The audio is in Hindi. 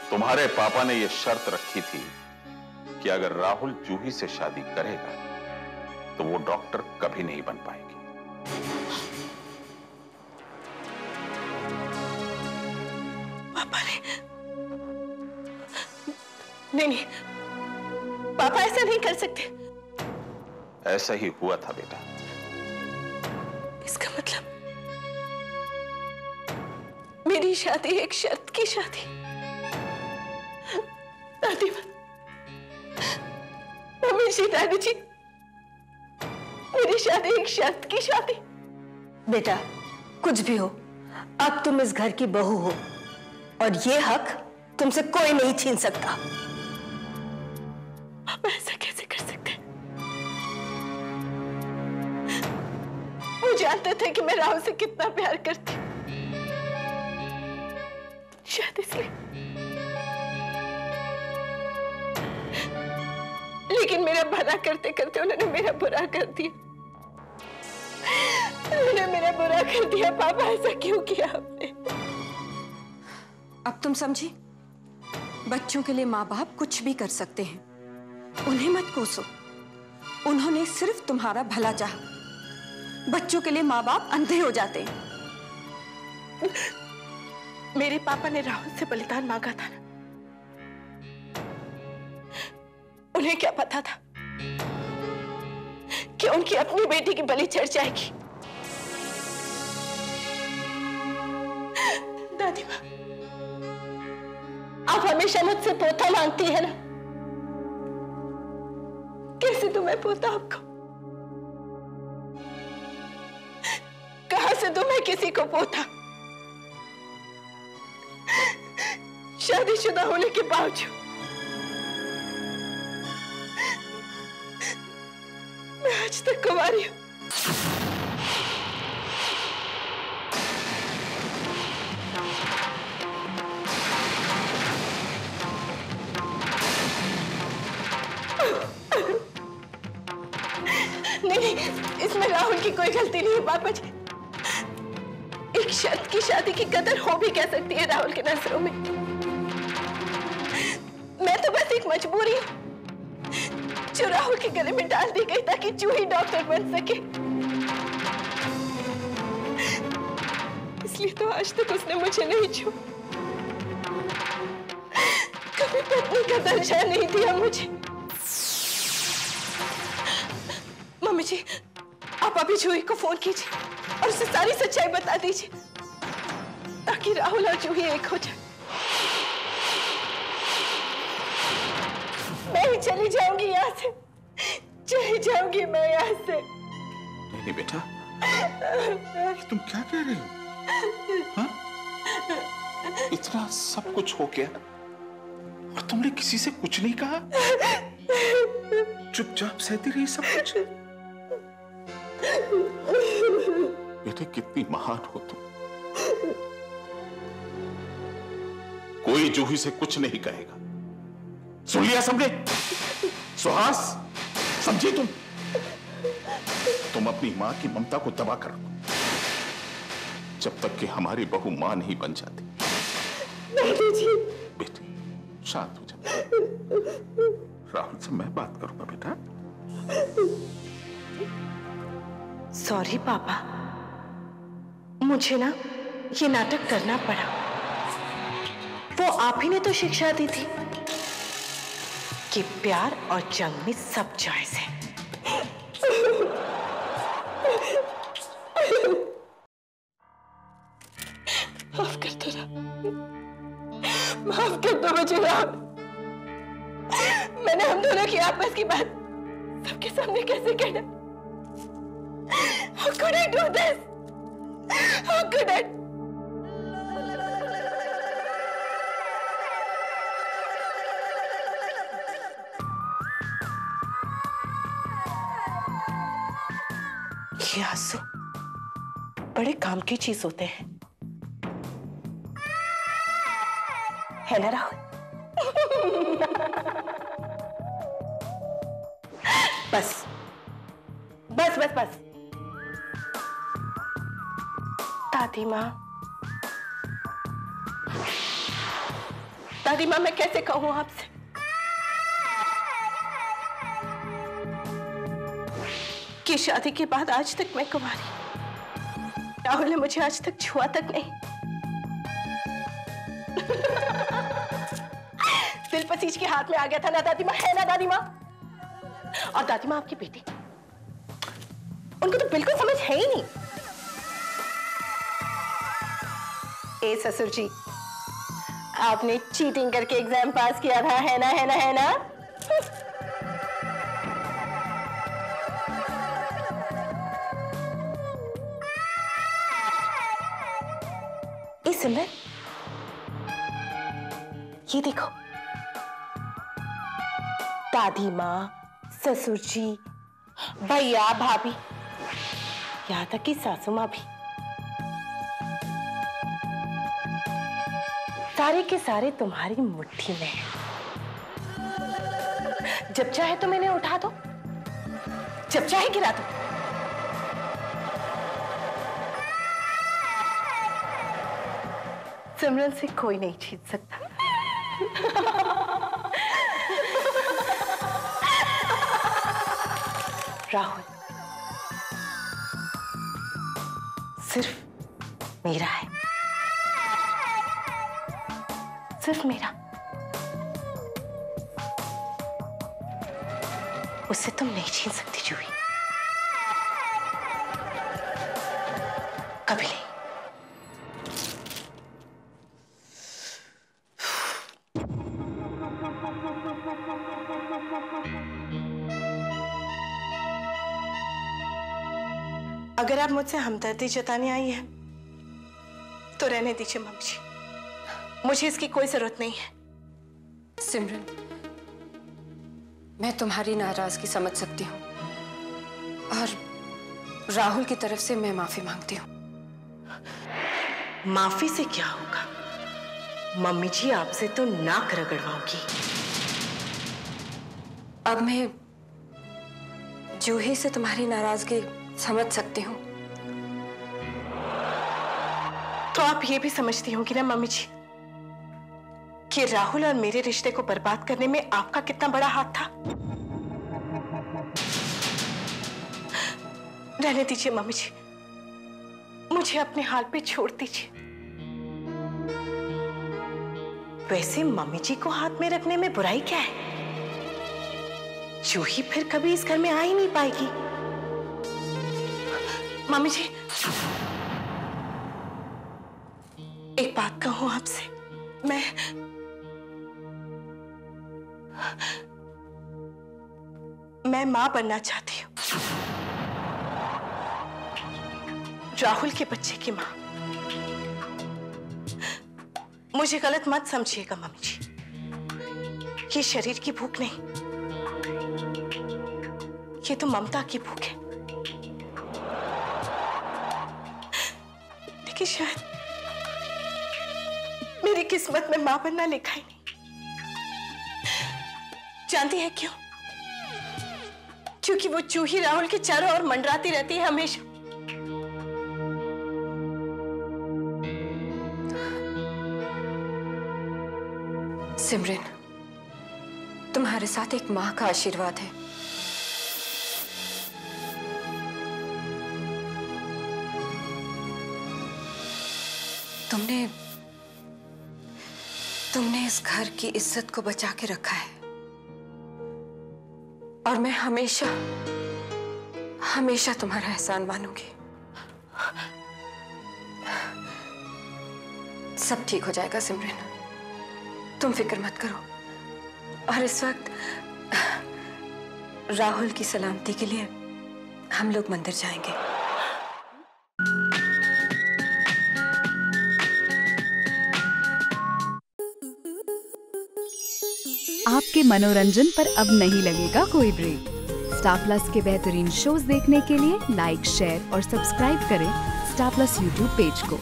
तुम्हारे पापा ने यह शर्त रखी थी कि अगर राहुल जूही से शादी करेगा तो वो डॉक्टर कभी नहीं बन पाएगी। पापा ने नहीं, पापा ऐसा नहीं कर सकते। ऐसा ही हुआ था बेटा। इसका मतलब मेरी शादी एक शर्त की शादी। दादी माँ, मम्मी जी, दादी जी, मेरी शादी एक शर्त की शादी। बेटा कुछ भी हो, अब तुम इस घर की बहू हो और ये हक तुमसे कोई नहीं छीन सकता। पापा ऐसा कैसे कर सकते हैं? वो जानते थे कि मैं राहुल से कितना प्यार करती, शायद इसलिए। लेकिन मेरा भला करते करते उन्होंने मेरा बुरा कर दिया। उन्होंने मेरा बुरा कर दिया। पापा ऐसा क्यों किया आपने? अब तुम समझी? बच्चों के लिए माँ बाप कुछ भी कर सकते हैं, उन्हें मत कोसो। उन्होंने सिर्फ तुम्हारा भला चाहा। बच्चों के लिए माँ बाप अंधे हो जाते हैं। मेरे पापा ने राहुल से बलिदान मांगा था ना, उन्हें क्या पता था कि उनकी अपनी बेटी की बलि चढ़ जाएगी। दादी माँ, आप हमेशा मुझसे पोता मांगती है ना, कैसे तुम्हें पोता आपको? कहां से तुम्हें किसी को पोता? शादीशुदा होने के बावजूद मैं आज तक कुंवारी हूं। नहीं, इसमें राहुल की कोई गलती नहीं है पापा जी। एक शर्त की शादी की कदर हो भी कह सकती है राहुल के नजरों में। मैं तो बस एक मजबूरी हूं जो राहुल के गले में डाल दी गई ताकि जूही डॉक्टर बन सके। इसलिए तो आज तक उसने मुझे नहीं छुआ, कभी पत्नी का दर्जा नहीं दिया मुझे। मम्मी जी, आप अभी जूही को फोन कीजिए और उसे सारी सच्चाई बता दीजिए ताकि राहुल और जूही एक हो जाए। मैं ही चली जाऊंगी यहाँ से, चली जाऊंगी मैं यहाँ से। नहीं बेटा, तुम क्या कह रही हो? हाँ? इतना सब कुछ हो गया और तुमने किसी से कुछ नहीं कहा? चुपचाप सहती रही सब कुछ? बेटे कितनी महान हो तुम। कोई जूही से कुछ नहीं कहेगा, सुन लिया सबने? सुहास, समझी तुम अपनी मां की ममता को दबा कर रखो जब तक कि हमारी बहू मां नहीं बन जाती। बेटे शांत हो जा, राहुल से मैं बात करूंगा बेटा। सॉरी पापा, मुझे ना ये नाटक करना पड़ा। वो आप ही ने तो शिक्षा दी थी कि प्यार और जंग में सब जायज है। माफ कर दो राम, माफ कर दो मुझे राम। मैंने हम दोनों की आपस की बात सबके सामने कैसे कहना? How could I do this? How could I? ये आंसू बड़े काम की चीज होते हैं, है ना राहुल? बस बस बस बस। दादी माँ, दादी माँ, मैं कैसे कहूँ आपसे? कि शादी के बाद आज तक मैं कुंवारी। राहुल ने मुझे आज तक छुआ तक नहीं। दिल पसीज के हाथ में आ गया था ना दादी माँ, है ना दादी माँ? और दादी माँ आपकी बेटी, उनको तो बिल्कुल समझ है ही नहीं। ए ससुर जी, आपने चीटिंग करके एग्जाम पास किया था, है ना, है ना, है ना? ए सिमरन, ये देखो, दादी माँ, ससुर जी, भैया, भाभी, यहां तक कि सासू माँ भी, सारे के सारे तुम्हारी मुट्ठी में हैं। जब चाहे तुम इन्हें उठा दो, जब चाहे गिरा दो। सिमरन से कोई नहीं छीन सकता। राहुल सिर्फ मेरा है, सिर्फ मेरा। उससे तुम नहीं छीन सकती जूही, कभी नहीं। अगर आप मुझसे हमदर्दी जताने आई हैं, तो रहने दीजिए मम्मी जी, मुझे इसकी कोई जरूरत नहीं है। सिमरन, मैं तुम्हारी नाराजगी समझ सकती हूँ और राहुल की तरफ से मैं माफी मांगती हूँ। माफी से क्या होगा मम्मी जी, आपसे तो नाक रगड़वाऊंगी। अब मैं जूही से तुम्हारी नाराजगी समझ सकती हूँ। तो आप ये भी समझती होंगी ना मम्मी जी कि राहुल और मेरे रिश्ते को बर्बाद करने में आपका कितना बड़ा हाथ था। रहने दीजिए मम्मी जी, मुझे अपने हाल पे छोड़ दीजिए। वैसे मम्मी जी को हाथ में रखने में बुराई क्या है? जूही फिर कभी इस घर में आ ही नहीं पाएगी। मम्मी जी, एक बात कहूं आपसे, मैं मां बनना चाहती हूं, राहुल के बच्चे की मां। मुझे गलत मत समझिएगा मम्मी जी, ये शरीर की भूख नहीं, ये तो ममता की भूख है। लेकिन शायद मेरी किस्मत में मां बनना लिखा ही नहीं। जानती है क्यों? क्योंकि वो जूही राहुल के चारों ओर मंडराती रहती है हमेशा। सिमरन, तुम्हारे साथ एक मां का आशीर्वाद है। तुमने इस घर की इज्जत को बचा के रखा है और मैं हमेशा हमेशा तुम्हारा एहसान मानूंगी। सब ठीक हो जाएगा सिमरन, तुम फिक्र मत करो। और इस वक्त राहुल की सलामती के लिए हम लोग मंदिर जाएंगे। आपके मनोरंजन पर अब नहीं लगेगा कोई ब्रेक। स्टार प्लस के बेहतरीन शोज देखने के लिए लाइक, शेयर और सब्सक्राइब करें स्टार प्लस यूट्यूब पेज को।